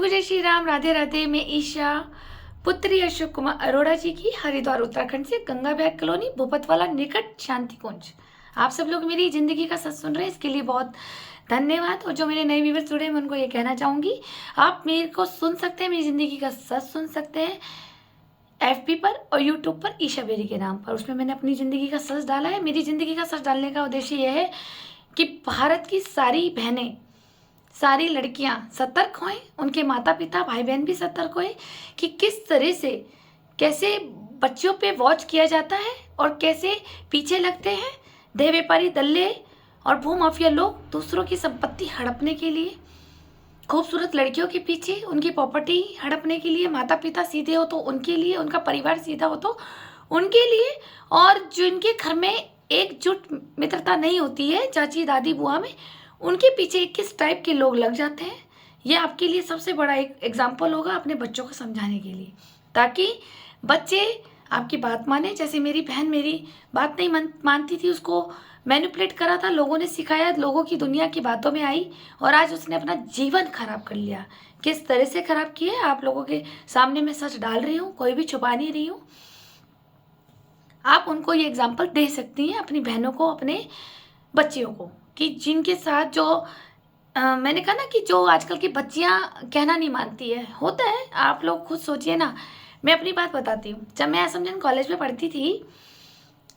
सभी को जय श्री राम, राधे राधे। मैं ईशा, पुत्री अशोक कुमार अरोड़ा जी की, हरिद्वार उत्तराखंड से, गंगा बैग कॉलोनी, भूपतवाला निकट, शांति कुंज। आप सब लोग मेरी ज़िंदगी का सच सुन रहे हैं, इसके लिए बहुत धन्यवाद। और जो मेरे नए व्यूअर्स जुड़े हैं मैं उनको ये कहना चाहूँगी, आप मेरे को सुन सकते हैं, मेरी ज़िंदगी का सच सुन सकते हैं FB पर और YouTube पर ईशा बेरी के नाम पर। उसमें मैंने अपनी ज़िंदगी का सच डाला है। मेरी ज़िंदगी का सच डालने का उद्देश्य यह है कि भारत की सारी बहनें, सारी लड़कियां सतर्क होएं, उनके माता पिता भाई बहन भी सतर्क होएं कि किस तरह से कैसे बच्चों पे वॉच किया जाता है और कैसे पीछे लगते हैं देह व्यापारी दल्ले और भूमाफिया लोग दूसरों की संपत्ति हड़पने के लिए, खूबसूरत लड़कियों के पीछे उनकी प्रॉपर्टी हड़पने के लिए। माता पिता सीधे हो तो उनके लिए, उनका परिवार सीधा हो तो उनके लिए, और जिनके घर में एकजुट मित्रता नहीं होती है, चाची दादी बुआ में, उनके पीछे किस टाइप के लोग लग जाते हैं। ये आपके लिए सबसे बड़ा एक एग्जाम्पल होगा अपने बच्चों को समझाने के लिए, ताकि बच्चे आपकी बात माने। जैसे मेरी बहन मेरी बात नहीं मानती थी, उसको मैनिपुलेट करा था, लोगों ने सिखाया, लोगों की दुनिया की बातों में आई और आज उसने अपना जीवन खराब कर लिया। किस तरह से खराब किया है आप लोगों के सामने मैं सच डाल रही हूँ, कोई भी छुपा नहीं रही हूँ। आप उनको ये एग्जाम्पल दे सकती हैं, अपनी बहनों को, अपने बच्चियों को, कि जिनके साथ जो मैंने कहा ना कि जो आजकल की बच्चियां कहना नहीं मानती है, होता है। आप लोग खुद सोचिए ना, मैं अपनी बात बताती हूँ। जब मैं असमजन कॉलेज में पढ़ती थी,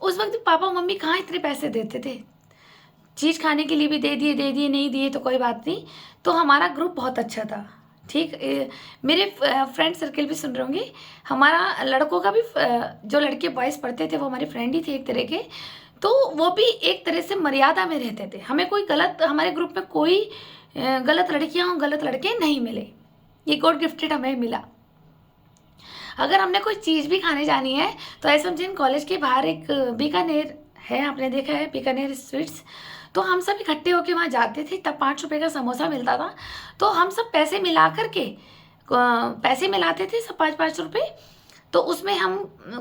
उस वक्त पापा मम्मी कहाँ इतने पैसे देते थे, चीज़ खाने के लिए भी दे दिए, नहीं दिए तो कोई बात नहीं। तो हमारा ग्रुप बहुत अच्छा था, ठीक। मेरे फ्रेंड सर्कल भी सुन रहे होंगे, हमारा लड़कों का भी, जो लड़के बॉयज़ पढ़ते थे वो हमारे फ्रेंड ही थे एक तरह के। तो वो भी एक तरह से मर्यादा में रहते थे। हमें कोई गलत, हमारे ग्रुप में कोई गलत लड़कियां और गलत लड़के नहीं मिले। ये गॉड गिफ्टेड हमें मिला। अगर हमने कोई चीज़ भी खाने जानी है तो एसएमजीएन कॉलेज के बाहर एक बीकानेर है, आपने देखा है बीकानेर स्वीट्स, तो हम सब इकट्ठे होके वहाँ जाते थे। तब 5 रुपये का समोसा मिलता था, तो हम सब पैसे मिला करके पैसे मिलाते थे, सब 5-5 रुपये। तो उसमें हम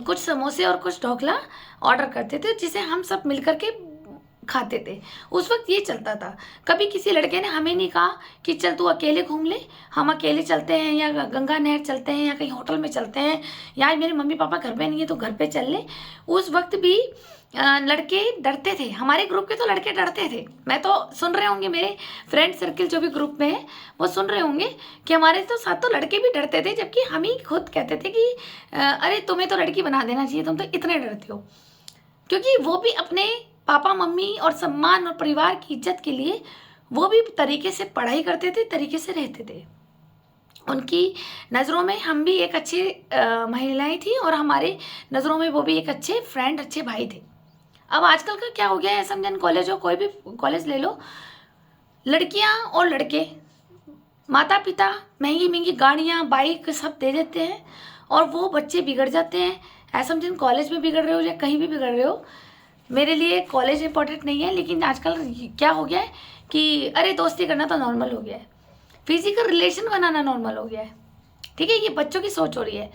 कुछ समोसे और कुछ ढोकला ऑर्डर करते थे, जिसे हम सब मिलकर के खाते थे। उस वक्त ये चलता था। कभी किसी लड़के ने हमें नहीं कहा कि चल तू अकेले घूम ले, हम अकेले चलते हैं, या गंगा नहर चलते हैं, या कहीं होटल में चलते हैं, या मेरे मम्मी पापा घर पे नहीं है तो घर पे चल ले। उस वक्त भी लड़के डरते थे, हमारे ग्रुप के तो लड़के डरते थे। मैं तो सुन रहे होंगे, मेरे फ्रेंड सर्किल जो भी ग्रुप में है वो सुन रहे होंगे कि हमारे तो साथ तो लड़के भी डरते थे, जबकि हम ही खुद कहते थे कि अरे तुम्हें तो लड़की बना देना चाहिए, तुम तो इतने डरते हो। क्योंकि वो भी अपने पापा मम्मी और सम्मान और परिवार की इज्जत के लिए वो भी तरीके से पढ़ाई करते थे, तरीके से रहते थे। उनकी नज़रों में हम भी एक अच्छे महिलाएं थी और हमारे नज़रों में वो भी एक अच्छे फ्रेंड, अच्छे भाई थे। अब आजकल का क्या हो गया है, एसएमजीएन कॉलेज हो, कोई भी कॉलेज ले लो, लड़कियां और लड़के, माता पिता महंगी महंगी गाड़ियां, बाइक सब दे देते हैं और वो बच्चे बिगड़ जाते हैं। एसएमजीएन कॉलेज में बिगड़ रहे हो या कहीं भी बिगड़ रहे हो, मेरे लिए कॉलेज इंपॉर्टेंट नहीं है। लेकिन आजकल क्या हो गया है कि अरे दोस्ती करना तो नॉर्मल हो गया है, फिजिकल रिलेशन बनाना नॉर्मल हो गया है, ठीक है। ये बच्चों की सोच हो रही है।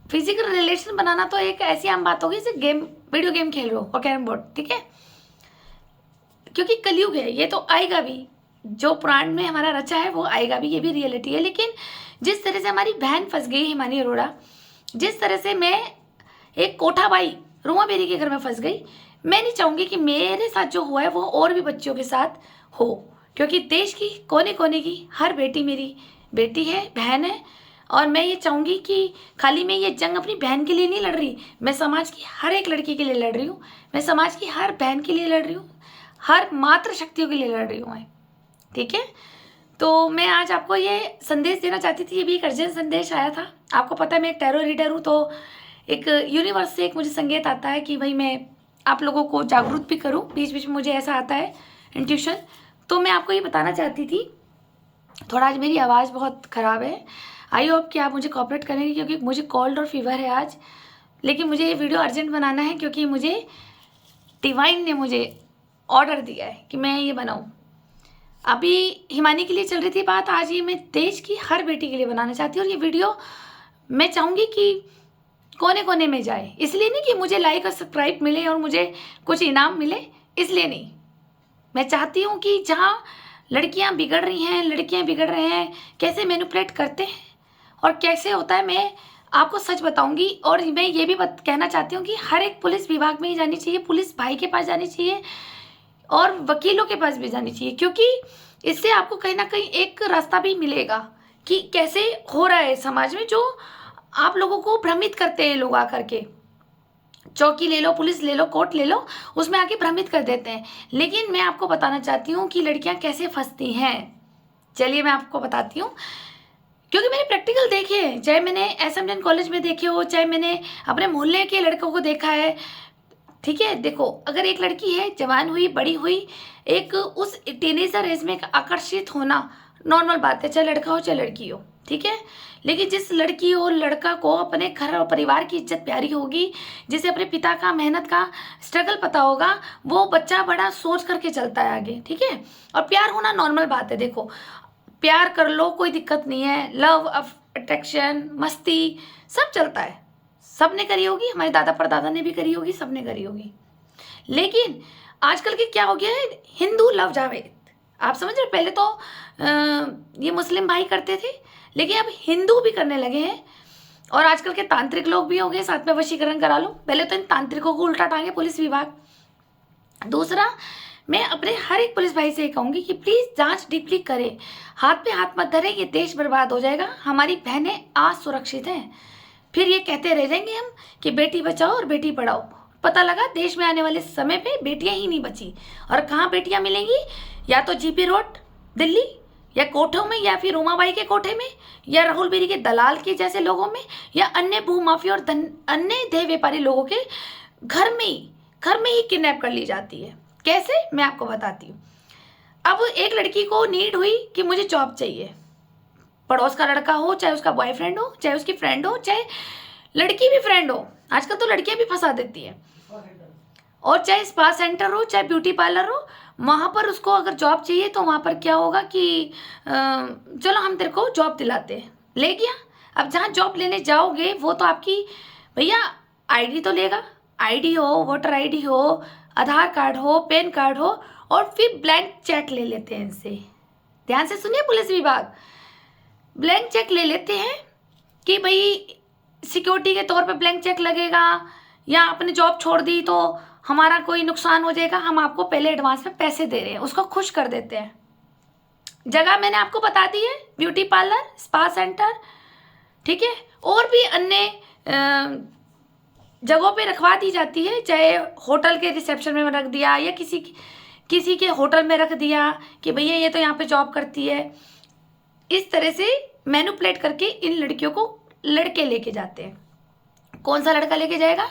फिजिकल रिलेशन बनाना तो एक ऐसी आम बात होगी जैसे गेम, वीडियो गेम खेल रहे हो और कैरम बोर्ड, ठीक है। क्योंकि कलयुग है, ये तो आएगा भी, जो पुराण में हमारा रचा है वो आएगा भी, ये भी रियलिटी है। लेकिन जिस तरह से हमारी बहन फंस गई हिमानी अरोड़ा, जिस तरह से मैं एक कोठाबाई रुमा बेरी के घर में फंस गई, मैं नहीं चाहूँगी कि मेरे साथ जो हुआ है वो और भी बच्चियों के साथ हो। क्योंकि देश की कोने कोने की हर बेटी मेरी बेटी है, बहन है, और मैं ये चाहूँगी कि खाली मैं ये जंग अपनी बहन के लिए नहीं लड़ रही, मैं समाज की हर एक लड़की के लिए लड़ रही हूँ, मैं समाज की हर बहन के लिए लड़ रही हूँ, हर मातृ शक्तियों के लिए लड़ रही हूँ मैं, ठीक है। तो मैं आज आपको ये संदेश देना चाहती थी, ये भी एक अर्जेंट संदेश आया था। आपको पता है मैं एक टैरो रीडर हूँ, तो एक यूनिवर्स से एक मुझे संकेत आता है कि भाई मैं आप लोगों को जागरूक भी करूँ, बीच बीच में मुझे ऐसा आता है इंट्यूशन। तो मैं आपको ये बताना चाहती थी, थोड़ा आज मेरी आवाज़ बहुत ख़राब है, आई होप कि आप मुझे कोऑपरेट करेंगे, क्योंकि मुझे कोल्ड और फीवर है आज। लेकिन मुझे ये वीडियो अर्जेंट बनाना है, क्योंकि मुझे डिवाइन ने मुझे ऑर्डर दिया है कि मैं ये बनाऊँ। अभी हिमानी के लिए चल रही थी बात, आज ये मैं देश की हर बेटी के लिए बनाना चाहती हूँ। और ये वीडियो मैं चाहूँगी कि कोने कोने में जाए, इसलिए नहीं कि मुझे लाइक और सब्सक्राइब मिले और मुझे कुछ इनाम मिले, इसलिए नहीं। मैं चाहती हूँ कि जहाँ लड़कियां बिगड़ रही हैं, लड़कियां बिगड़ रहे हैं, कैसे मैनिपुलेट करते हैं और कैसे होता है, मैं आपको सच बताऊंगी। और मैं ये भी कहना चाहती हूँ कि हर एक पुलिस विभाग में ही जानी चाहिए, पुलिस भाई के पास जानी चाहिए और वकीलों के पास भी जानी चाहिए, क्योंकि इससे आपको कहीं ना कहीं एक रास्ता भी मिलेगा कि कैसे हो रहा है समाज में, जो आप लोगों को भ्रमित करते हैं लोग आकर के। चौकी ले लो, पुलिस ले लो, कोर्ट ले लो, उसमें आके भ्रमित कर देते हैं। लेकिन मैं आपको बताना चाहती हूँ कि लड़कियां कैसे फंसती हैं। चलिए मैं आपको बताती हूँ, क्योंकि मैंने प्रैक्टिकल देखे हैं, चाहे मैंने एसएमजन कॉलेज में देखे हो, चाहे मैंने अपने मोहल्ले के लड़कों को देखा है। ठीक है, देखो अगर एक लड़की है, जवान हुई, बड़ी हुई, एक उस टीनेजर एज में आकर्षित होना नॉर्मल बात है, चाहे लड़का हो चाहे लड़की हो, ठीक है। लेकिन जिस लड़की और लड़का को अपने घर और परिवार की इज्जत प्यारी होगी, जिसे अपने पिता का मेहनत का स्ट्रगल पता होगा, वो बच्चा बड़ा सोच करके चलता है आगे, ठीक है। और प्यार होना नॉर्मल बात है, देखो प्यार कर लो, कोई दिक्कत नहीं है, लव अट्रैक्शन मस्ती सब चलता है, सबने करी होगी, हमारे दादा परदादा ने भी करी होगी, सबने करी होगी। लेकिन आजकल के क्या हो गया है, हिंदू लव जावेद, आप समझ रहे, पहले तो ये मुस्लिम भाई करते थे, लेकिन अब हिंदू भी करने लगे हैं। और आजकल के तांत्रिक लोग भी हो गए, साथ में वशीकरण करा लो। पहले तो इन तांत्रिकों को उल्टा टांगे पुलिस विभाग। दूसरा, मैं अपने हर एक पुलिस भाई से कहूँगी कि प्लीज़ जांच डीपली करें, हाथ पे हाथ मत धरें, ये देश बर्बाद हो जाएगा। हमारी बहनें आज सुरक्षित हैं, फिर ये कहते रह जाएंगे हम कि बेटी बचाओ और बेटी पढ़ाओ। पता लगा देश में आने वाले समय पे बेटियां ही नहीं बची। और कहाँ बेटियां मिलेंगी, या तो जीपी रोड दिल्ली, या कोठों में, या फिर उमाबाई के कोठे में, या राहुल बेरी के दलाल के जैसे लोगों में, या अन्य भूमाफिया और अन्य देह व्यापारी लोगों के घर में ही किडनैप कर ली जाती है। कैसे, मैं आपको बताती हूँ। अब एक लड़की को नीड हुई कि मुझे जॉब चाहिए, पड़ोस का लड़का हो, चाहे उसका बॉयफ्रेंड हो, चाहे उसकी फ्रेंड हो, चाहे लड़की भी फ्रेंड हो, आजकल तो लड़कियां भी फंसा देती है, और चाहे स्पा सेंटर हो, चाहे ब्यूटी पार्लर हो, वहाँ पर उसको अगर जॉब चाहिए तो वहाँ पर क्या होगा कि चलो हम तेरे को जॉब दिलाते हैं, ले गया। अब जहाँ जॉब लेने जाओगे वो तो आपकी भैया आईडी तो लेगा, आईडी हो, वोटर आईडी हो, आधार कार्ड हो, पैन कार्ड हो, और फिर ब्लैंक चेक ले लेते हैं इनसे। ध्यान से सुनिए पुलिस विभाग, ब्लैंक चेक ले लेते हैं कि भाई सिक्योरिटी के तौर पे ब्लैंक चेक लगेगा, या आपने जॉब छोड़ दी तो हमारा कोई नुकसान हो जाएगा, हम आपको पहले एडवांस में पैसे दे रहे हैं, उसको खुश कर देते हैं। जगह मैंने आपको बता दी है, ब्यूटी पार्लर, स्पा सेंटर, ठीक है, और भी अन्य जगहों पे रखवा दी जाती है, चाहे होटल के रिसेप्शन में रख दिया, या किसी के होटल में रख दिया कि भैया ये तो यहाँ पे जॉब करती है। इस तरह से मैनिपुलेट करके इन लड़कियों को लड़के लेके जाते हैं। कौन सा लड़का लेके जाएगा,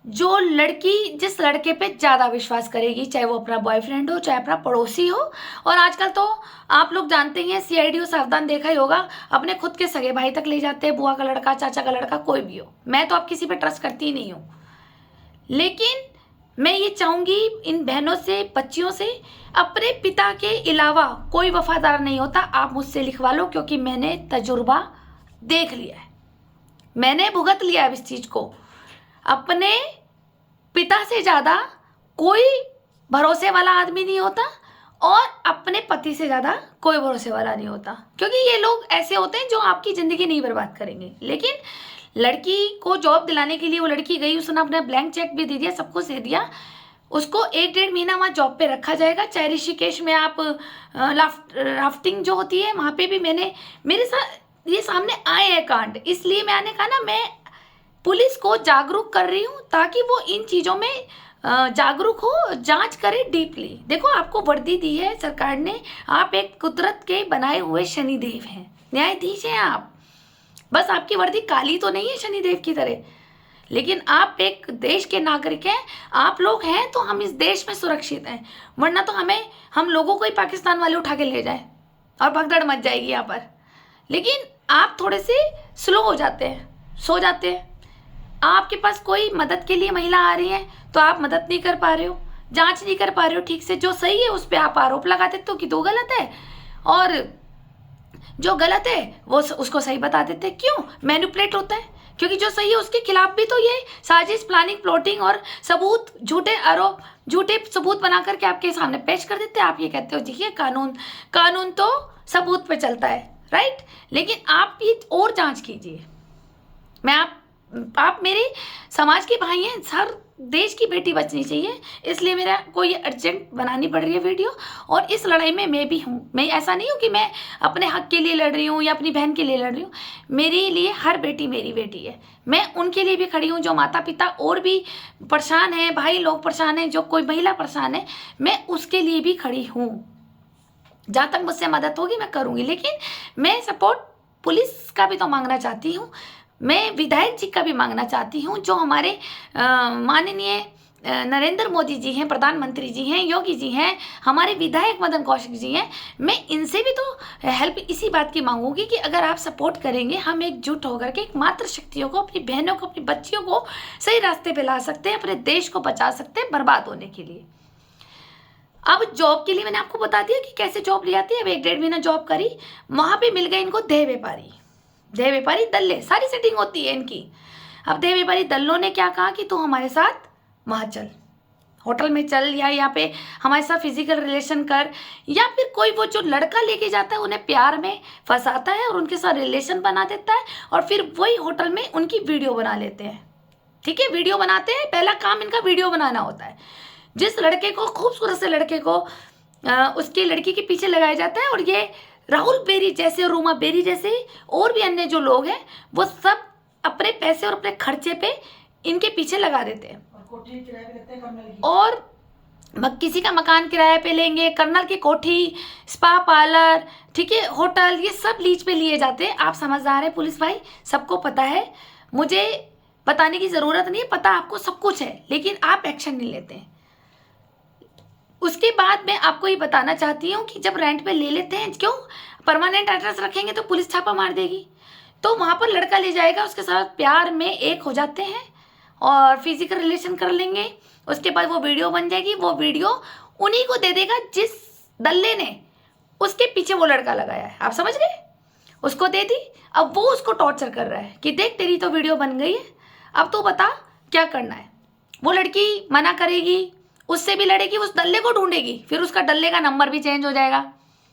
जो लड़की जिस लड़के पे ज़्यादा विश्वास करेगी, चाहे वो अपना बॉयफ्रेंड हो, चाहे अपना पड़ोसी हो। और आजकल तो आप लोग जानते ही हैं, सीआईडी सावधान देखा ही होगा, अपने खुद के सगे भाई तक ले जाते हैं, बुआ का लड़का, चाचा का लड़का, कोई भी हो। मैं तो अब किसी पे ट्रस्ट करती ही नहीं हूँ। लेकिन मैं ये चाहूँगी इन बहनों से, बच्चियों से, अपने पिता के अलावा कोई वफादार नहीं होता। आप मुझसे लिखवा लो, क्योंकि मैंने तजुर्बा देख लिया है, मैंने भुगत लिया है इस चीज़ को। अपने पिता से ज़्यादा कोई भरोसे वाला आदमी नहीं होता, और अपने पति से ज़्यादा कोई भरोसे वाला नहीं होता, क्योंकि ये लोग ऐसे होते हैं जो आपकी ज़िंदगी नहीं बर्बाद करेंगे। लेकिन लड़की को जॉब दिलाने के लिए वो लड़की गई, उसने अपना ब्लैंक चेक भी दे दिया, सब कुछ दे दिया, उसको 1-1.5 महीना वहाँ जॉब पे रखा जाएगा। चाहे ऋषिकेश में आप राफ्टिंग जो होती है वहाँ पे भी मेरे साथ ये सामने आए हैं कांड, इसलिए मैंने कहा ना, मैं पुलिस को जागरूक कर रही हूँ ताकि वो इन चीज़ों में जागरूक हो, जांच करे डीपली। देखो आपको वर्दी दी है सरकार ने, आप एक कुदरत के बनाए हुए शनिदेव हैं, न्यायाधीश हैं आप। बस आपकी वर्दी काली तो नहीं है शनिदेव की तरह, लेकिन आप एक देश के नागरिक हैं। आप लोग हैं तो हम इस देश में सुरक्षित हैं, वरना तो हम लोगों को ही पाकिस्तान वाले उठा के ले जाए और भगदड़ मच जाएगी यहाँ पर। लेकिन आप थोड़े से स्लो हो जाते हैं, सो जाते हैं। आपके पास कोई मदद के लिए महिला आ रही है तो आप मदद नहीं कर पा रहे हो, जांच नहीं कर पा रहे हो ठीक से। जो सही है उस पर आप आरोप लगा देते हो कि दो गलत है, और जो गलत है वो उसको सही बता देते हैं। क्यों? मैनिपुलेट होता है। क्योंकि जो सही है उसके खिलाफ भी तो ये साजिश, प्लानिंग, प्लॉटिंग और सबूत, झूठे आरोप, झूठे सबूत बना करके आपके सामने पेश कर देते हैं। आप ये कहते हो देखिए कानून तो सबूत पे चलता है, राइट। लेकिन आप ये और जांच कीजिए। मैं आप मेरे समाज के भाई हैं, हर देश की बेटी बचनी चाहिए, इसलिए मेरा को ये अर्जेंट बनानी पड़ रही है वीडियो। और इस लड़ाई में मैं भी हूँ। मैं ऐसा नहीं हूँ कि मैं अपने हक के लिए लड़ रही हूँ या अपनी बहन के लिए लड़ रही हूँ। मेरे लिए हर बेटी मेरी बेटी है। मैं उनके लिए भी खड़ी हूँ जो माता पिता और भी परेशान हैं, भाई लोग परेशान हैं, जो कोई महिला परेशान है, मैं उसके लिए भी खड़ी हूँ। जहाँ तक मुझसे मदद होगी मैं करूँगी। लेकिन मैं सपोर्ट पुलिस का भी तो मांगना चाहती हूँ, मैं विधायक जी का भी मांगना चाहती हूँ, जो हमारे माननीय नरेंद्र मोदी जी हैं, प्रधानमंत्री जी हैं, योगी जी हैं, हमारे विधायक मदन कौशिक जी हैं। मैं इनसे भी तो हेल्प इसी बात की मांगूंगी कि अगर आप सपोर्ट करेंगे, हम एकजुट होकर के एक मात्र शक्तियों को, अपनी बहनों को, अपनी बच्चियों को सही रास्ते पे ला सकते हैं, अपने देश को बचा सकते हैं बर्बाद होने के लिए। अब जॉब के लिए मैंने आपको बता दिया कि कैसे जॉब ले आती है। अब 1-1.5 महीना जॉब करी, वहां पे मिल गए इनको देह व्यापारी दल्ले, सारी सेटिंग होती है इनकी। अब देह व्यापारी दल्लों ने क्या कहा कि तू हमारे साथ वहाँ चल, होटल में चल, या यहाँ पे हमारे साथ फिजिकल रिलेशन कर, या फिर कोई वो जो लड़का लेके जाता है उन्हें प्यार में फंसाता है और उनके साथ रिलेशन बना देता है, और फिर वही होटल में उनकी वीडियो बना लेते हैं। ठीक है, वीडियो बनाते हैं, पहला काम इनका वीडियो बनाना होता है। जिस लड़के को, खूबसूरत से लड़के को उसकी लड़की के पीछे लगाया जाता है, और ये राहुल बेरी जैसे, रूमा बेरी जैसे और भी अन्य जो लोग हैं, वो सब अपने पैसे और अपने खर्चे पे इनके पीछे लगा देते हैं। और किसी का मकान किराए पे लेंगे, कर्नल की कोठी, स्पा पार्लर, ठीक है, होटल, ये सब लीज पे लिए जाते हैं। आप समझदार हैं पुलिस भाई, सबको पता है, मुझे बताने की ज़रूरत नहीं है, पता आपको सब कुछ है, लेकिन आप एक्शन नहीं लेते हैं। उसके बाद मैं आपको ये बताना चाहती हूँ कि जब रेंट पे ले लेते हैं, क्यों परमानेंट एड्रेस रखेंगे तो पुलिस छापा मार देगी, तो वहाँ पर लड़का ले जाएगा, उसके साथ प्यार में एक हो जाते हैं और फिजिकल रिलेशन कर लेंगे। उसके बाद वो वीडियो बन जाएगी, वो वीडियो उन्हीं को दे देगा जिस दल्ले ने उसके पीछे वो लड़का लगाया है। आप समझ गए, उसको दे दी। अब वो उसको टॉर्चर कर रहा है कि देख तेरी तो वीडियो बन गई है, अब तू बता क्या करना है। वो लड़की मना करेगी, उससे भी लड़ेगी, उस दल्ले को ढूंढेगी, फिर उसका दल्ले का नंबर भी चेंज हो जाएगा,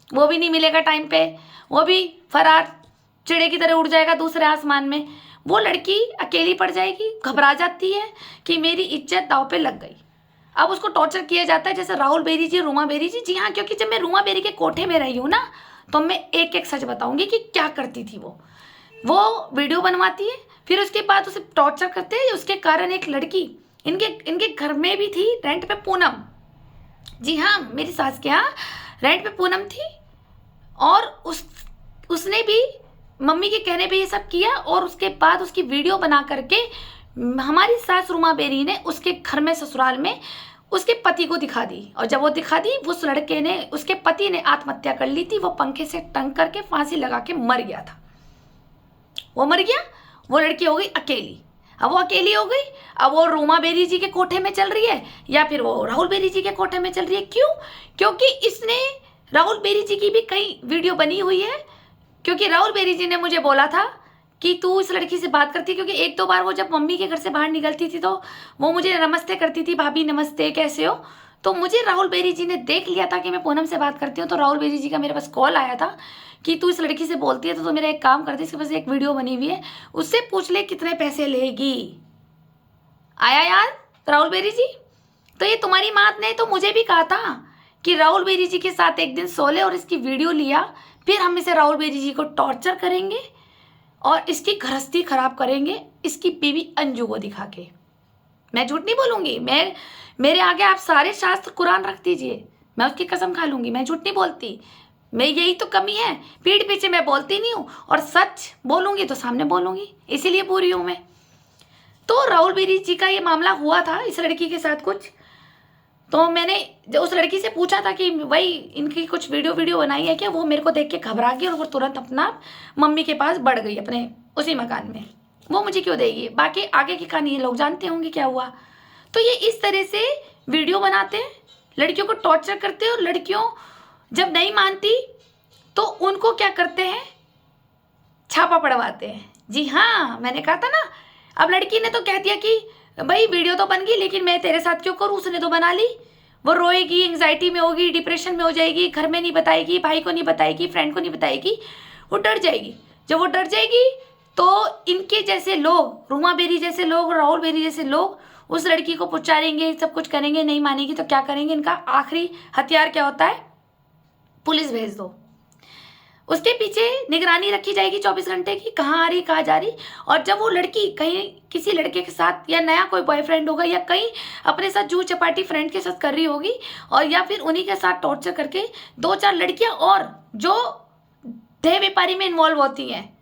वो भी नहीं मिलेगा टाइम पे, वो भी फरार चिड़े की तरह उड़ जाएगा दूसरे आसमान में। वो लड़की अकेली पड़ जाएगी, घबरा जाती है कि मेरी इज्जत दांव पे लग गई। अब उसको टॉर्चर किया जाता है जैसे राहुल बेरी जी, रूमा बेरी जी। जी हाँ, क्योंकि जब मैं रूमा बेरी के कोठे में रही हूँ ना, तो मैं एक एक सच बताऊंगी कि क्या करती थी वो वीडियो बनवाती है, फिर उसके बाद उसे टॉर्चर करते हैं। उसके कारण एक लड़की इनके घर में भी थी रेंट पे, पूनम। जी हाँ, मेरी सास के यहाँ रेंट पे पूनम थी, और उसने भी मम्मी के कहने पे ये सब किया, और उसके बाद उसकी वीडियो बना करके हमारी सास रूमा बेरी ने उसके घर में, ससुराल में उसके पति को दिखा दी। और जब वो दिखा दी, उस लड़के ने, उसके पति ने आत्महत्या कर ली थी। वो पंखे से टंग करके फांसी लगा के मर गया था। वो मर गया, वो लड़की हो गई अकेली। अब वो अकेली हो गई, अब वो रूमा बेरी जी के कोठे में चल रही है, या फिर वो राहुल बेरी जी के कोठे में चल रही है। क्यों? क्योंकि इसने, राहुल बेरी जी की भी कई वीडियो बनी हुई है, क्योंकि राहुल बेरी जी ने मुझे बोला था कि तू इस लड़की से बात करती, क्योंकि 1-2 बार वो जब मम्मी के घर से बाहर निकलती थी तो वो मुझे नमस्ते करती थी, भाभी नमस्ते कैसे हो। तो मुझे राहुल बेरी जी ने देख लिया था कि मैं पूनम से बात करती हूँ, तो राहुल बेरी जी का मेरे पास कॉल आया था कि तू इस लड़की से बोलती है तो मेरा एक काम करती, इसके पास एक वीडियो बनी हुई है, उससे पूछ ले कितने पैसे लेगी। आया यार राहुल बेरी जी, तो ये तुम्हारी मात ने तो मुझे भी कहा था कि राहुल बेरी जी के साथ एक दिन सो ले और इसकी वीडियो लिया, फिर हम इसे राहुल बेरी जी को टॉर्चर करेंगे और इसकी गृहस्थी खराब करेंगे, इसकी बीवी अंजू को दिखा के। मैं झूठ नहीं बोलूंगी, मेरे आगे आप सारे शास्त्र कुरान रख दीजिए, मैं उसकी कसम खा लूंगी, मैं झूठ नहीं बोलती। मैं, यही तो कमी है, पीठ पीछे मैं बोलती नहीं हूँ, और सच बोलूंगी तो सामने बोलूंगी, इसीलिए पूरी हूँ मैं। तो राहुल बेरी जी का ये मामला हुआ था इस लड़की के साथ कुछ, तो मैंने उस लड़की से पूछा था कि भाई इनकी कुछ वीडियो बनाई है क्या। वो मेरे को देख के घबरा गई और वो तुरंत अपना मम्मी के पास बढ़ गई, अपने उसी मकान में। वो मुझे क्यों देगी, बाकी आगे की कहानी ये लोग जानते होंगे क्या हुआ। तो ये इस तरह से वीडियो बनाते हैं, लड़कियों को टॉर्चर करते हैं, और लड़कियों जब नहीं मानती तो उनको क्या करते हैं, छापा पड़वाते हैं। जी हाँ, मैंने कहा था ना। अब लड़की ने तो कह दिया कि भाई वीडियो तो बन गई, लेकिन मैं तेरे साथ क्यों करूँ, उसने तो बना ली। वो रोएगी, एंग्जाइटी में होगी, डिप्रेशन में हो जाएगी, घर में नहीं बताएगी, भाई को नहीं बताएगी, फ्रेंड को नहीं बताएगी, वो डर जाएगी। जब वो डर जाएगी तो इनके जैसे लोग, रूमा बेरी जैसे लोग, राहुल बेरी जैसे लोग उस लड़की को पुचारेंगे, सब कुछ करेंगे, नहीं मानेगी तो क्या करेंगे। इनका आखिरी हथियार क्या होता है, पुलिस भेज दो। उसके पीछे निगरानी रखी जाएगी 24 घंटे की, कहाँ आ रही कहाँ जा रही। और जब वो लड़की कहीं किसी लड़के के साथ, या नया कोई बॉयफ्रेंड होगा, या कहीं अपने साथ जू चपाटी फ्रेंड के साथ कर रही होगी, और या फिर उन्हीं के साथ टॉर्चर करके 2-4 लड़कियां और जो देह व्यापारी में इन्वॉल्व होती हैं,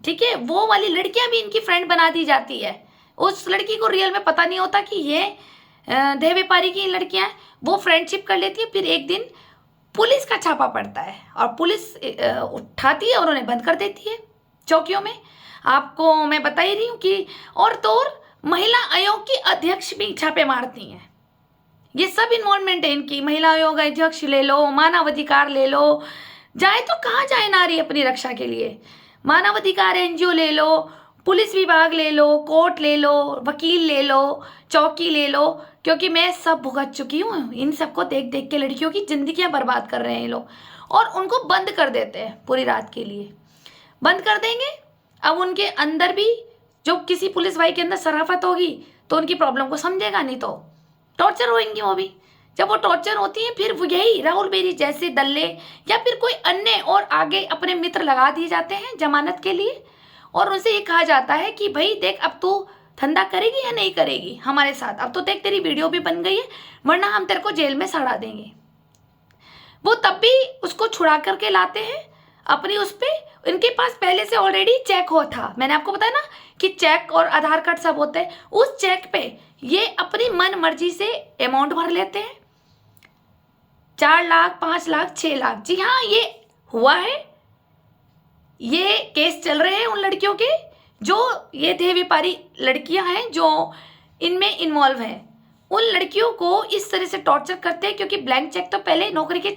ठीक है, वो वाली लड़कियां भी इनकी फ्रेंड बना दी जाती है। उस लड़की को रियल में पता नहीं होता कि ये देह व्यापारी की लड़कियां हैं। वो फ्रेंडशिप कर लेती है। फिर एक दिन पुलिस का छापा पड़ता है और पुलिस उठाती है और उन्हें बंद कर देती है चौकियों में। आपको मैं बता ही रही हूँ कि और तो और महिला आयोग की अध्यक्ष भी छापे मारती हैं। ये सब इन्वॉल्वमेंट है इनकी। महिला आयोग अध्यक्ष ले लो, मानवाधिकार ले लो, जाए तो कहाँ जाए नारी अपनी रक्षा के लिए। मानवाधिकार एनजीओ ले लो, पुलिस विभाग ले लो, कोर्ट ले लो, वकील ले लो, चौकी ले लो, क्योंकि मैं सब भुगत चुकी हूँ। इन सबको देख देख के लड़कियों की जिंदगियां बर्बाद कर रहे हैं ये लोग, और उनको बंद कर देते हैं पूरी रात के लिए। बंद कर देंगे। अब उनके अंदर भी जो किसी पुलिस भाई के अंदर शराफत होगी तो उनकी प्रॉब्लम को समझेगा, नहीं तो टॉर्चर होएंगी वो भी। जब वो टॉर्चर होती है फिर वो यही राहुल बेरी जैसे दल्ले या फिर कोई अन्य और आगे अपने मित्र लगा दिए जाते हैं जमानत के लिए, और उनसे ये कहा जाता है कि भाई देख अब तू धंधा करेगी या नहीं करेगी हमारे साथ, अब तो देख तेरी वीडियो भी बन गई है, वरना हम तेरे को जेल में सड़ा देंगे। वो तब भी उसको छुड़ा करके लाते हैं अपनी उस पर। इनके पास पहले से ऑलरेडी चेक हो था, मैंने आपको बताया ना कि चेक और आधार कार्ड सब होते हैं। उस चेक पे ये अपनी मन मर्जी से अमाउंट भर लेते हैं, 4 लाख, 5 लाख, 6 लाख। जी हाँ, ये हुआ है। ये केस चल रहे हैं उन लड़कियों के जो ये देह व्यापारी लड़कियां हैं जो इनमें इन्वॉल्व हैं। उन लड़कियों को इस तरह से टॉर्चर करते हैं क्योंकि ब्लैंक चेक तो पहले नौकरी के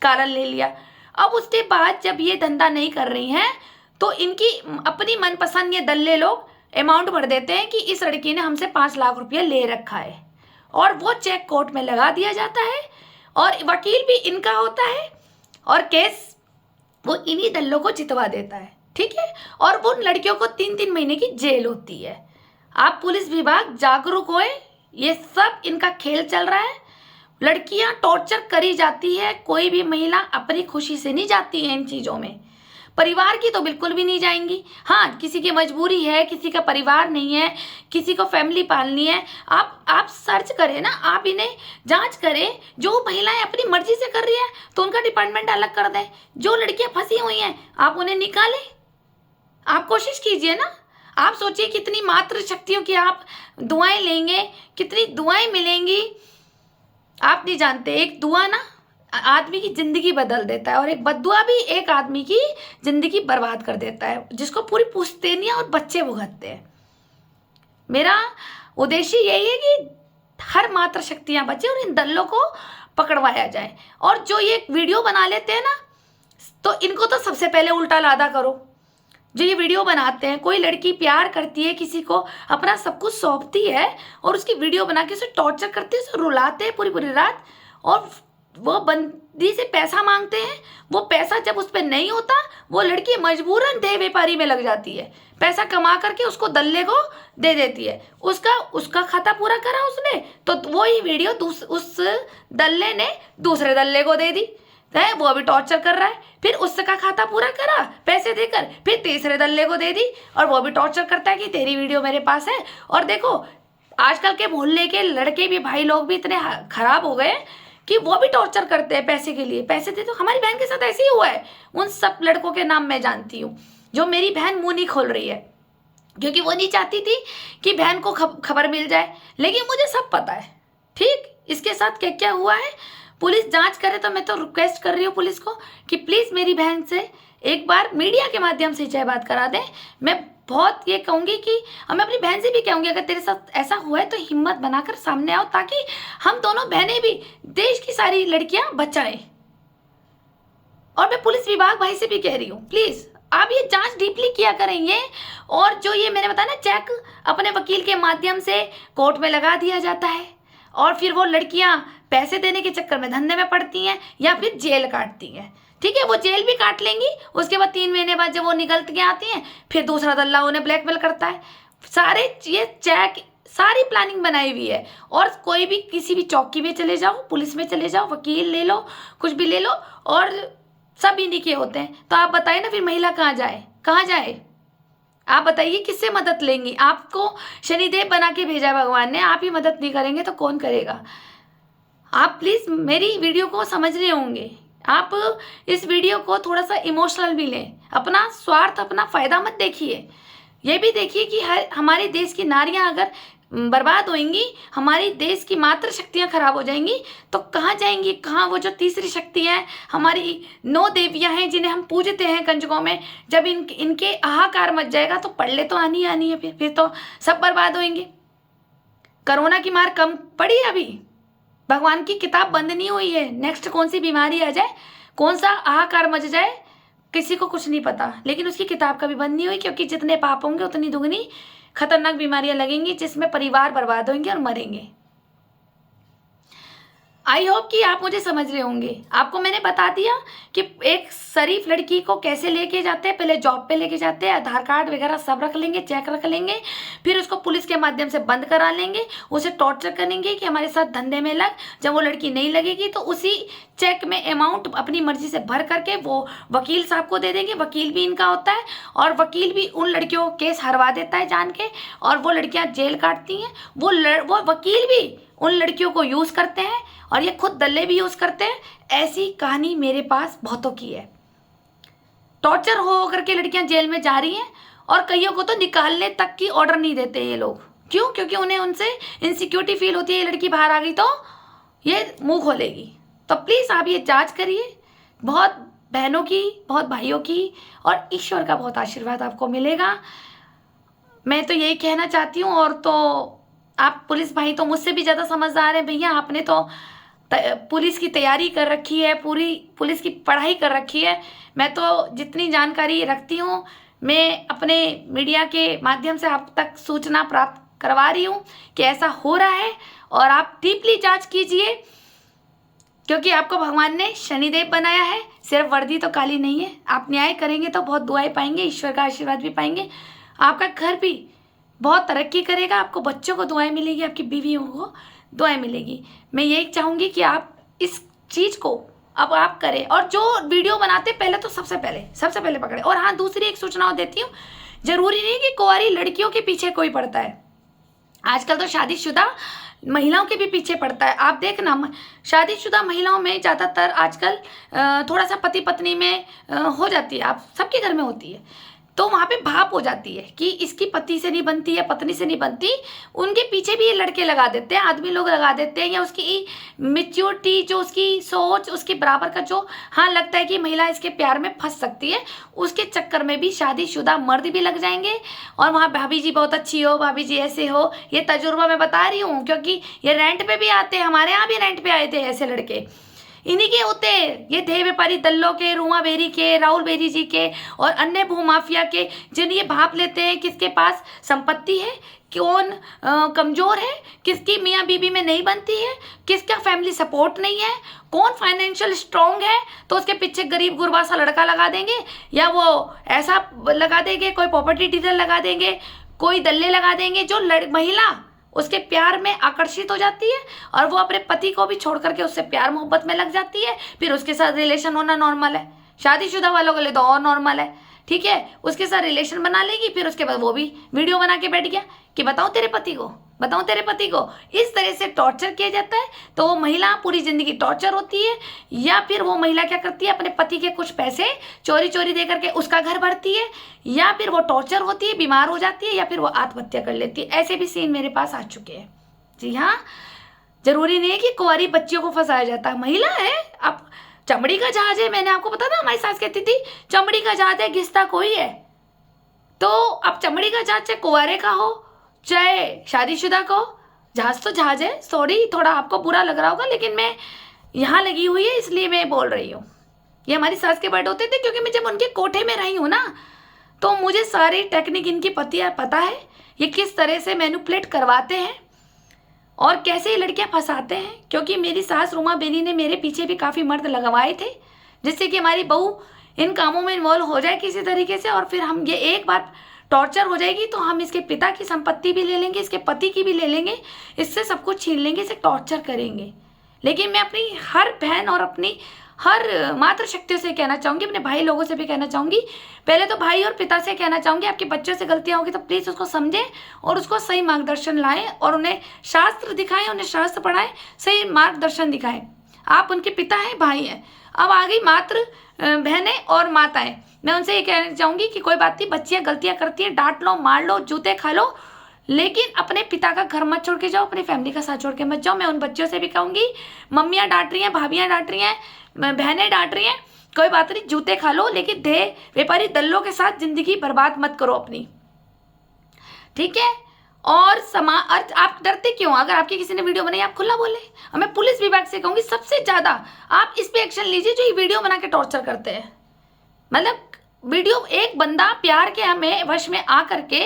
कारण ले लिया। अब उसके बाद जब ये धंधा नहीं कर रही हैं तो इनकी अपनी मनपसंद ये दल्ले लोग अमाउंट भर देते हैं कि इस लड़की ने हमसे 5 लाख रुपया ले रखा है, और वो चेक कोर्ट में लगा दिया जाता है और वकील भी इनका होता है और केस वो इन्हीं दल्लों को जितवा देता है, ठीक है। और वो लड़कियों को 3-3 महीने की जेल होती है। आप पुलिस विभाग जागरूक होए, ये सब इनका खेल चल रहा है। लड़कियां टॉर्चर करी जाती है, कोई भी महिला अपनी खुशी से नहीं जाती है इन चीज़ों में। परिवार की तो बिल्कुल भी नहीं जाएंगी। हाँ, किसी की मजबूरी है, किसी का परिवार नहीं है, किसी को फैमिली पालनी है, आप सर्च करें ना, आप इन्हें जांच करें। जो महिलाएं अपनी मर्जी से कर रही है तो उनका डिपार्टमेंट अलग कर दें। जो लड़कियां फंसी हुई हैं आप उन्हें निकालें। आप कोशिश कीजिए ना। आप सोचिए कितनी मातृ शक्तियों की आप दुआएं लेंगे, कितनी दुआएं मिलेंगी, आप नहीं जानते। एक दुआ ना आदमी की जिंदगी बदल देता है और एक बद्दुआ भी एक आदमी की जिंदगी बर्बाद कर देता है, जिसको पूरी पुश्तैनियां और बच्चे भुगतते हैं। मेरा उद्देश्य यही है कि हर मात्र शक्तियां बचे और इन दल्लों को पकड़वाया जाए। और जो ये वीडियो बना लेते हैं ना, तो इनको तो सबसे पहले उल्टा लादा करो। जो ये वीडियो बनाते हैं, कोई लड़की प्यार करती है, किसी को अपना सब कुछ सौंपती है और उसकी वीडियो बना के उसे टॉर्चर करते हैं, उसे रुलाते हैं पूरी पूरी रात, और वो बंदी से पैसा मांगते हैं। वो पैसा जब उस पर नहीं होता, वो लड़की मजबूरन देह व्यापारी में लग जाती है, पैसा कमा करके उसको दल्ले को दे देती है। उसका खाता पूरा करा उसने, तो वो ही वीडियो उस दल्ले ने दूसरे दल्ले को दे दी है, वो अभी टॉर्चर कर रहा है। फिर उसका खाता पूरा करा पैसे देकर, फिर तीसरे दल्ले को दे दी और वो भी टॉर्चर करता है कि तेरी वीडियो मेरे पास है। और देखो आजकल के मोहल्ले के लड़के भी, भाई लोग भी इतने खराब हो गए कि वो भी टॉर्चर करते हैं पैसे के लिए। पैसे दे दो। हमारी बहन के साथ ऐसे ही हुआ है। उन सब लड़कों के नाम मैं जानती हूँ। जो मेरी बहन मुंह नहीं खोल रही है क्योंकि वो नहीं चाहती थी कि बहन को खबर मिल जाए, लेकिन मुझे सब पता है। ठीक, इसके साथ क्या क्या हुआ है पुलिस जांच करे। तो मैं तो रिक्वेस्ट कर रही हूँ पुलिस को कि प्लीज़ मेरी बहन से एक बार मीडिया के माध्यम से चाहे बात करा दें। मैं बहुत ये कहूँगी कि मैं अपनी बहन से भी कहूँगी अगर तेरे साथ ऐसा हुआ है तो हिम्मत बनाकर सामने आओ, ताकि हम दोनों बहनें भी देश की सारी लड़कियां बचाएं। और मैं पुलिस विभाग भाई से भी कह रही हूँ, प्लीज़ आप ये जांच डीपली किया करेंगे। और जो ये मैंने बताया ना, चेक अपने वकील के माध्यम से कोर्ट में लगा दिया जाता है और फिर वो लड़कियां पैसे देने के चक्कर में धंधे में पड़ती हैं या फिर जेल काटती हैं। ठीक है, वो जेल भी काट लेंगी, उसके बाद 3 महीने बाद जब वो निकल के आती हैं फिर दूसरा दल्ला उन्हें ब्लैकमेल करता है। सारे ये चेक, सारी प्लानिंग बनाई हुई है। और कोई भी किसी भी चौकी में चले जाओ, पुलिस में चले जाओ, वकील ले लो, कुछ भी ले लो, और सब इन्हीं के होते हैं। तो आप बताइए ना, फिर महिला कहाँ जाए, कहाँ जाए? आप बताइए किससे मदद लेंगी? आपको शनिदेव बना के भेजा है भगवान ने, आप ही मदद नहीं करेंगे तो कौन करेगा? आप प्लीज़ मेरी वीडियो को समझ रहे होंगे, आप इस वीडियो को थोड़ा सा इमोशनल भी लें। अपना स्वार्थ, अपना फ़ायदा मत देखिए। ये भी देखिए कि हमारे देश की नारियां अगर बर्बाद होंगी, हमारी देश की मातृ शक्तियाँ खराब हो जाएंगी तो कहाँ जाएंगी? कहाँ वो जो तीसरी शक्ति है, हमारी 9 देवियाँ हैं जिन्हें हम पूजते हैं कंजकों में, जब इनके हाहाकार मच जाएगा तो पड़ले तो आनी आनी है, फिर तो सब बर्बाद होंगे। कोरोना की मार कम पड़ी है अभी? भगवान की किताब बंद नहीं हुई है। नेक्स्ट कौन सी बीमारी आ जाए, कौन सा हाहाकार मच जाए, किसी को कुछ नहीं पता, लेकिन उसकी किताब कभी बंद नहीं हुई, क्योंकि जितने पाप होंगे उतनी दुगनी खतरनाक बीमारियां लगेंगी जिसमें परिवार बर्बाद होंगे और मरेंगे। आई होप कि आप मुझे समझ रहे होंगे। आपको मैंने बता दिया कि एक शरीफ लड़की को कैसे लेके जाते हैं। पहले जॉब पे लेके जाते हैं, आधार कार्ड वगैरह सब रख लेंगे, चेक रख लेंगे, फिर उसको पुलिस के माध्यम से बंद करा लेंगे, उसे टॉर्चर करेंगे कि हमारे साथ धंधे में लग। जब वो लड़की नहीं लगेगी तो उसी चेक में अमाउंट अपनी मर्जी से भर करके वो वकील साहब को दे देंगे। वकील भी इनका होता है और वकील भी उन लड़कियों को केस हरवा देता है जान के, और वो लड़कियां जेल काटती हैं। वो वकील भी उन लड़कियों को यूज़ करते हैं और ये खुद दल्ले भी यूज़ करते हैं। ऐसी कहानी मेरे पास बहुतों की है। टॉर्चर हो करके लड़कियां जेल में जा रही हैं और कईयों को तो निकालने तक की ऑर्डर नहीं देते ये लोग। क्यों? क्योंकि उन्हें उनसे इनसिक्योरिटी फील होती है, ये लड़की बाहर आ गई तो ये मुंह खोलेगी। तो प्लीज़ आप ये जांच करिए। बहुत बहनों की, बहुत भाइयों की, और ईश्वर का बहुत आशीर्वाद आपको मिलेगा। मैं तो यही कहना चाहती हूँ। और तो आप पुलिस भाई तो मुझसे भी ज़्यादा समझदार हैं भैया। आपने तो पुलिस की तैयारी कर रखी है, पूरी पुलिस की पढ़ाई कर रखी है। मैं तो जितनी जानकारी रखती हूँ मैं अपने मीडिया के माध्यम से आप तक सूचना प्राप्त करवा रही हूँ कि ऐसा हो रहा है। और आप डीपली जांच कीजिए, क्योंकि आपको भगवान ने शनिदेव बनाया है। सिर्फ वर्दी तो काली नहीं है। आप न्याय करेंगे तो बहुत दुआएं पाएंगे, ईश्वर का आशीर्वाद भी पाएंगे। आपका घर भी बहुत तरक्की करेगा, आपको बच्चों को दुआएं मिलेगी, आपकी बीवियों को दुआएं मिलेगी। मैं यही चाहूँगी कि आप इस चीज़ को अब आप करें। और जो वीडियो बनाते पहले तो सबसे पहले पकड़े। और हाँ, दूसरी एक सूचना देती हूँ, जरूरी नहीं कि कुंवारी लड़कियों के पीछे कोई पड़ता है। आजकल तो शादीशुदा महिलाओं के भी पीछे पड़ता है। आप देखना, शादीशुदा महिलाओं में ज़्यादातर आजकल थोड़ा सा पति पत्नी में हो जाती है। आप सबके घर में होती है, तो वहाँ पे भाप हो जाती है कि इसकी पति से नहीं बनती या पत्नी से नहीं बनती। उनके पीछे भी ये लड़के लगा देते हैं, आदमी लोग लगा देते हैं, या उसकी मेच्योरिटी, जो उसकी सोच, उसके बराबर का जो हाँ लगता है कि महिला इसके प्यार में फंस सकती है, उसके चक्कर में भी शादीशुदा मर्द भी लग जाएंगे। और वहाँ भाभी जी बहुत अच्छी हो, भाभी जी ऐसे हो, ये तजुर्बा मैं बता रही हूँ, क्योंकि ये रेंट पे भी आते हैं। हमारे यहाँ भी रेंट पे आए थे ऐसे लड़के। इन्हीं के होते हैं ये देह व्यापारी दल्लों के, रूमा बेरी के, राहुल बेरी जी के और अन्य भूमाफिया के, जिन ये भाप लेते हैं किसके पास संपत्ति है, कौन कमज़ोर है, किसकी मियाँ बीबी में नहीं बनती है, किसका फैमिली सपोर्ट नहीं है, कौन फाइनेंशियल स्ट्रॉन्ग है, तो उसके पीछे गरीब गुरबा सा लड़का लगा देंगे, या वो ऐसा लगा देंगे, कोई प्रॉपर्टी डीलर लगा देंगे, कोई दल्ले लगा देंगे, जो महिला उसके प्यार में आकर्षित हो जाती है और वो अपने पति को भी छोड़ करके उससे प्यार मोहब्बत में लग जाती है। फिर उसके साथ रिलेशन होना नॉर्मल है, शादीशुदा वालों के लिए तो और नॉर्मल है। ठीक है, उसके साथ रिलेशन बना लेगी, फिर उसके बाद वो भी वीडियो बना के बैठ गया कि बताऊं तेरे पति को, बताऊं तेरे पति को। इस तरह से टॉर्चर किया जाता है। तो वो महिला पूरी जिंदगी टॉर्चर होती है, या फिर वो महिला क्या करती है, अपने पति के कुछ पैसे चोरी चोरी दे करके उसका घर भरती है, या फिर वो टॉर्चर होती है, बीमार हो जाती है, या फिर वो आत्महत्या कर लेती है। ऐसे भी सीन मेरे पास आ चुके हैं। जी हाँ, जरूरी नहीं है कि कुंवारी बच्चियों को फंसाया जाता है। महिला है, अब चमड़ी का जहाज है। मैंने आपको पता था, हमारी सास कहती थी चमड़ी का जहाज है, घिसता कोई है। तो अब चमड़ी का जहाज चाहे कुंवारे का हो चाहे शादीशुदा को, जहाज तो जहाज है। सॉरी, थोड़ा आपको बुरा लग रहा होगा, लेकिन मैं यहाँ लगी हुई है इसलिए मैं बोल रही हूँ। ये हमारी सास के वर्ड होते थे, क्योंकि मैं जब उनके कोठे में रही हूँ ना, तो मुझे सारी टेक्निक इनकी पता है, ये किस तरह से मैनिपुलेट करवाते हैं और कैसे ये लड़कियां फंसाते हैं। क्योंकि मेरी सास रूमा बेनी ने मेरे पीछे भी काफ़ी मर्द लगवाए थे, जिससे कि हमारी बहू इन कामों में इन्वॉल्व हो जाए किसी तरीके से, और फिर हम ये एक बार टॉर्चर हो जाएगी तो हम इसके पिता की संपत्ति भी ले लेंगे, इसके पति की भी ले लेंगे, इससे सब कुछ छीन लेंगे, इसे टॉर्चर करेंगे। लेकिन मैं अपनी हर बहन और अपनी हर मातृशक्तियों से कहना चाहूँगी, अपने भाई लोगों से भी कहना चाहूँगी, पहले तो भाई और पिता से कहना चाहूँगी, आपके बच्चों से गलतियाँ होगी तो प्लीज़ उसको समझें और उसको सही मार्गदर्शन लाएं और उन्हें शास्त्र दिखाएं, उन्हें शास्त्र पढ़ाएं, सही मार्गदर्शन दिखाएं। आप उनके पिता हैं, भाई हैं। अब आ गई मातृ बहनें और माताएं, मैं उनसे ये कहना चाहूँगी कि कोई बात नहीं, बच्चियाँ गलतियाँ करती हैं, डांट लो, मार लो, जूते खा लो, लेकिन अपने पिता का घर मत छोड़ के जाओ, अपनी फैमिली का साथ छोड़ के मत जाओ। मैं उन बच्चों से भी कहूँगी, मम्मियाँ डांट रही हैं, भाभियाँ डांट रही हैं, बहनें डांट रही हैं, कोई बात नहीं, जूते खा लो, लेकिन देह व्यापारी दल्लों के साथ जिंदगी बर्बाद मत करो अपनी, ठीक है। और आप डरते क्यों? अगर आपकी किसी ने वीडियो बनाई, आप खुला बोले। और मैं पुलिस विभाग से कहूँगी, सबसे ज़्यादा आप इस पे एक्शन लीजिए जो ये वीडियो बना के टॉर्चर करते हैं। मतलब वीडियो, एक बंदा प्यार के हमें वश में आ करके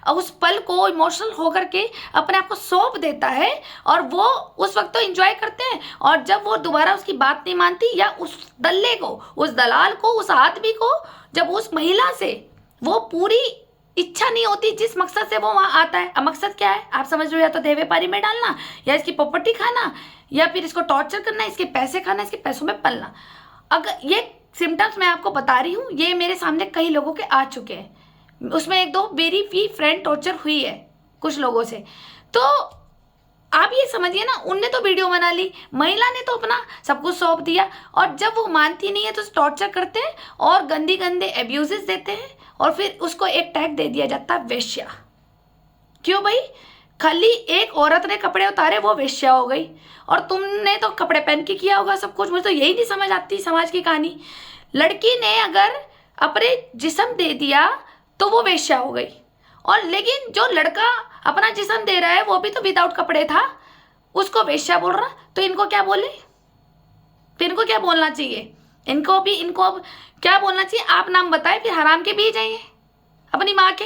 उस पल को इमोशनल होकर के अपने आप को सौंप देता है, और वो उस वक्त तो एंजॉय करते हैं, और जब वो दोबारा उसकी बात नहीं मानती, या उस दल्ले को, उस दलाल को, उस आदमी को, जब उस महिला से वो पूरी इच्छा नहीं होती जिस मकसद से वो वहाँ आता है। अब मकसद क्या है आप समझ रहे हो? या तो देह व्यापारी में डालना, या इसकी प्रॉपर्टी खाना, या फिर इसको टॉर्चर करना, इसके पैसे खाना, इसके पैसों में पलना। अगर ये सिम्टम्स मैं आपको बता रही हूँ, ये मेरे सामने कई लोगों के आ चुके हैं, उसमें एक दो मेरी भी फ्रेंड टॉर्चर हुई है कुछ लोगों से। तो आप ये समझिए ना, उनने तो वीडियो बना ली, महिला ने तो अपना सब कुछ सौंप दिया, और जब वो मानती नहीं है तो टॉर्चर करते हैं और गंदे एब्यूजेस देते हैं, और फिर उसको एक टैग दे दिया जाता है वेश्या। क्यों भाई? खाली एक औरत ने कपड़े उतारे वो वेश्या हो गई, और तुमने तो कपड़े पहन के किया होगा सब कुछ। मुझे तो यही नहीं समझ आती समाज की कहानी। लड़की ने अगर अपने जिस्म दे दिया तो वो वेश्या हो गई, और लेकिन जो लड़का अपना जिस्म दे रहा है वो भी तो विदाउट कपड़े था, उसको वेश्या बोल रहा। तो इनको क्या बोले? फिर इनको क्या बोलना चाहिए? इनको क्या बोलना चाहिए? आप नाम बताएं, फिर हराम के भी जाइए अपनी माँ के,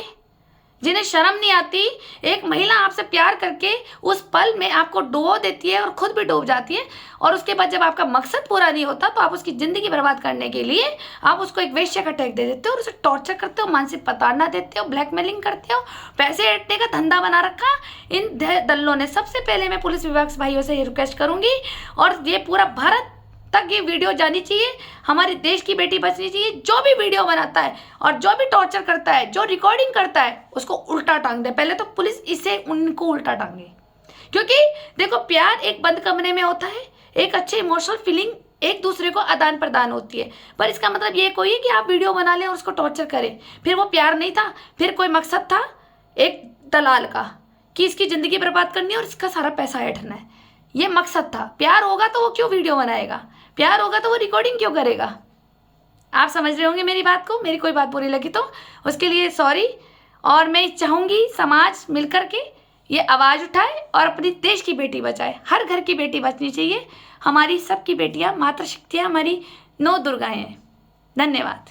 जिन्हें शर्म नहीं आती। एक महिला आपसे प्यार करके उस पल में आपको डुबो देती है और खुद भी डूब जाती है, और उसके बाद जब आपका मकसद पूरा नहीं होता तो आप उसकी ज़िंदगी बर्बाद करने के लिए आप उसको एक वेश्या का टैग दे देते हो, और उसे टॉर्चर करते हो, मानसिक प्रताड़ना देते हो, ब्लैकमेलिंग करते हो, पैसे ऐंठने का धंधा बना रखा इन दल्लों ने। सबसे पहले मैं पुलिस विभाग भाइयों से ये रिक्वेस्ट करूँगी, और ये पूरा भारत तक ये वीडियो जानी चाहिए, हमारे देश की बेटी बचनी चाहिए। जो भी वीडियो बनाता है और जो भी टॉर्चर करता है, जो रिकॉर्डिंग करता है, उसको उल्टा टांग दे। पहले तो पुलिस इसे उनको उल्टा टांगे, क्योंकि देखो प्यार एक बंद कमरे में होता है, एक अच्छे इमोशनल फीलिंग एक दूसरे को आदान प्रदान होती है, पर इसका मतलब ये कोई है कि आप वीडियो बना लें और उसको टॉर्चर करें। फिर वो प्यार नहीं था, फिर कोई मकसद था एक दलाल का कि इसकी ज़िंदगी बर्बाद करनी है और इसका सारा पैसा ऐंठना है, ये मकसद था। प्यार होगा तो वो क्यों वीडियो बनाएगा? प्यार होगा तो वो रिकॉर्डिंग क्यों करेगा? आप समझ रहे होंगे मेरी बात को। मेरी कोई बात बुरी लगी तो उसके लिए सॉरी, और मैं चाहूँगी समाज मिलकर के ये आवाज़ उठाए और अपनी देश की बेटी बचाए। हर घर की बेटी बचनी चाहिए, हमारी सबकी बेटियाँ मातृशक्तियाँ, हमारी 9 दुर्गाएँ हैं। धन्यवाद।